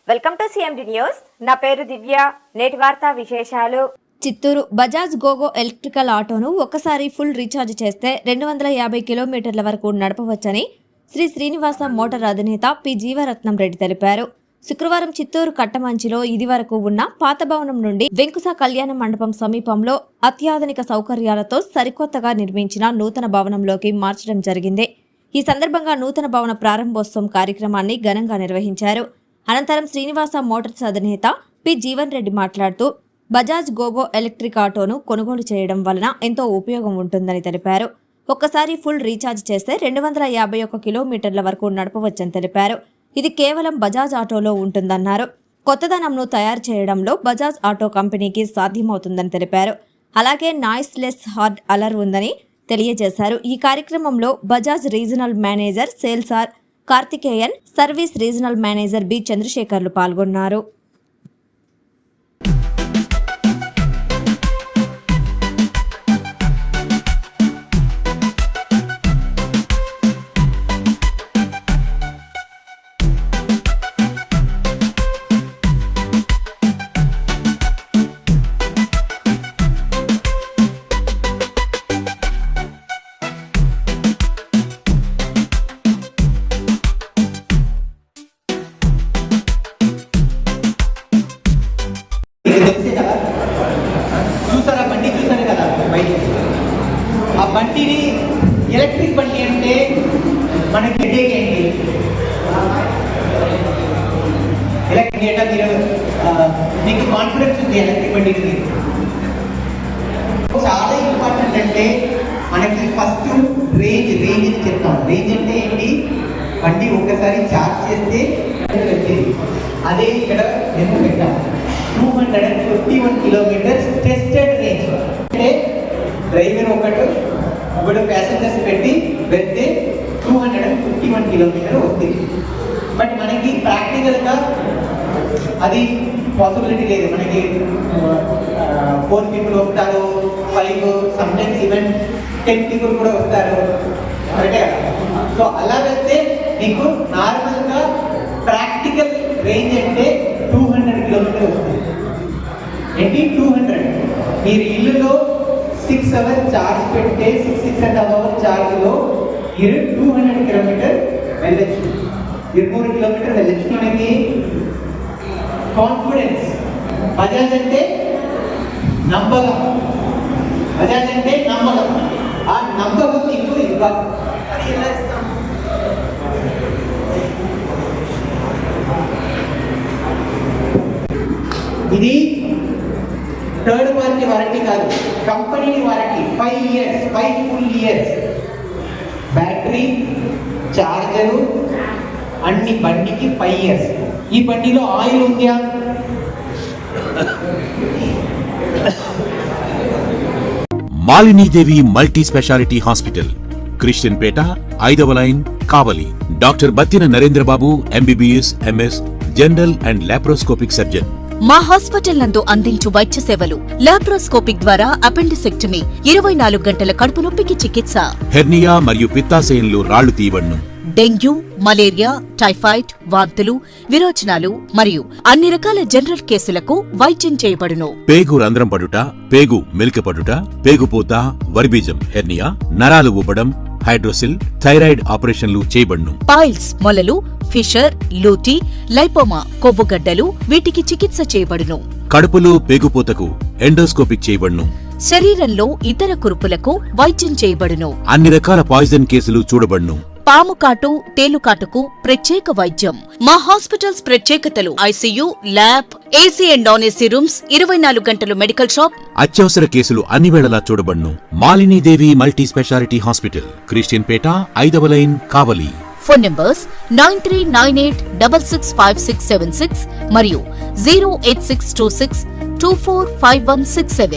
Welcome to CMD news. నా పేరు దివ్య. నేటి వార్తా విశేషాలు. చిత్తూరు బజాజ్ గోగో ఎలక్ట్రికల్ ఆటోను ఒక్కసారి ఫుల్ రీఛార్జ్ చేస్తే 250 కిలోమీటర్ల వరకు నడపవచ్చని శ్రీ శ్రీనివాస మోటార్ అధినేత పి జీవరత్నం రెడ్డి తెలిపారు. శుక్రవారం చిత్తూరు కట్టమంచిలో ఇదివరకు ఉన్న పాత భవనం నుండి వెంకుస కళ్యాణ మండపం సమీపంలో అత్యాధునిక సౌకర్యాలతో సరికొత్తగా నిర్మించిన నూతన భవనంలోకి మార్చడం జరిగింది. ఈ సందర్భంగా నూతన భవన ప్రారంభోత్సవం కార్యక్రమాన్ని ఘనంగా నిర్వహించారు. అనంతరం శ్రీనివాస మోటార్స్ అధినేత పి జీవన్ రెడ్డి మాట్లాడుతూ బజాజ్ గోగో ఎలక్ట్రిక్ ఆటోను కొనుగోలు చేయడం వలన ఎంతో ఉపయోగం ఉంటుందని తెలిపారు. ఒక్కసారి ఫుల్ రీఛార్జ్ చేస్తే 251 కిలోమీటర్ల వరకు నడపవచ్చని తెలిపారు. ఇది కేవలం బజాజ్ ఆటోలో ఉంటుందన్నారు. కొత్తదనంను తయారు చేయడంలో బజాజ్ ఆటో కంపెనీకి సాధ్యమవుతుందని తెలిపారు. అలాగే నాయిస్ లెస్ హార్డ్ అలర్ ఉందని తెలియజేశారు. ఈ కార్యక్రమంలో Bajaj regional manager sales R Karthikeyan, service regional manager B చంద్రశేఖర్లు పాల్గొన్నారు. చూసారా బండి చూసారు కదా బయట. ఆ బండిని ఎలక్ట్రిక్ బండి అంటే మనకి హెడేక్ ఏంటి? ఎలక్ట్రిక్ అంటే మీకు కాన్ఫిడెన్స్ ఉంది ఎలక్ట్రిక్ బండి చాలా ఇంపార్టెంట్. అంటే మనకి ఫస్ట్ రేంజ్ అని చెప్తాం. రేంజ్ అంటే ఏంటి? బండి ఒక్కసారి ఛార్జ్ చేస్తే వచ్చేది. అదే ఇక్కడ ఎందుకు పెట్టాం 251 కిలోమీటర్స్ టెస్టెడ్ రేంజ్. అంటే డ్రైవర్ ఒకడు ప్యాసింజర్స్ పెట్టి వెళ్తే 251 కిలోమీటర్ వస్తుంది. బట్ మనకి ప్రాక్టికల్గా అది పాసిబిలిటీ లేదు. మనకి 4 పీపుల్ వస్తారు, 5, సమ్టైమ్స్ ఈవెన్ 10 పీపుల్ కూడా వస్తారు. కరెక్టే కదా? సో అలా వెళ్తే మీకు నార్మల్గా ప్రాక్టికల్ రేంజ్ అంటే 200 కిలోమీటర్ వస్తుంది. ఏంటి 200? మీరు ఇల్లులో 6 అవర్స్ ఛార్జ్ పెడితే 6.5 అవర్స్ ఛార్జ్లో మీరు 200 కిలోమీటర్ వెళ్ళచ్చు, 200 కిలోమీటర్ వెళ్ళచ్చు. మనకి కాన్ఫిడెన్స్. బజాజ్ అంటే నమ్మకం. బజాజ్ అంటే నమ్మకం. ఆ నమ్మకం మీకు ఇవ్వాలి. అది ఎలా ఇస్తాం? ఇది థర్డ్ పార్టీ వారంటీ కాదు, company warranty. 5 years, 5 full years. Battery, charger అన్ని బండికి 5 years. ఈ బండిలో ఆయిల్ ఉందా? Malinidevi multi speciality hospital, Christian Peta, 5వ line, Kavali. Doctor Battina Narendrababu, MBBS, MS, general and laparoscopic surgeon. మా హాస్పిటల్ నందు అందించు వైద్య సేవలు: లాప్రోస్కోపిక్ ద్వారా అపెండిసెక్టమీ, 24 గంటల కడుపు నొప్పికి చికిత్స, హెర్నియా మరియు పిత్తాశయంలో రాళ్లు తీయబడును, డెంగ్యూ, మలేరియా, టైఫాయిడ్, వాంతులు, విరోచనాలు మరియు అన్ని రకాల జనరల్ కేసులకు వైద్యం చేయబడును. పేగు రంధ్రం పడుట, పేగు మెలికపడుట, పేగుపూత, వర్బీజం, హెర్నియా, నరాలు ఊపడం, హైడ్రోసిల్, థైరాయిడ్ ఆపరేషన్లు చేయబడును. పైల్స్, మొలలు, ఫిషర్, లూటీ, లైపోమా, కొవ్వుగడ్డలు, వీటికి చికిత్స చేయబడును. కడుపులో పేగుపూతకు ఎండోస్కోపిక్ చేయబడును. శరీరంలో ఇతర కురుపులకు వైద్యం చేయబడును. అన్ని రకాల పాయిజన్ కేసులు చూడబడును. పాము కాటు, తేలుకాటుకు ప్రత్యేక వైద్యం. మా హాస్పిటల్స్ ప్రత్యేకతలు: ICU, lab, AC and non AC rooms, 24 గంటలు మెడికల్ షాప్. అత్యవసర కేసులు అన్ని వేళలా చూడబడును. Malinidevi multi speciality hospital, Christian Peta, 5వ లైన్, కావలి. ఫోన్ నంబర్స్ 9398665676 మరియు 08626245167.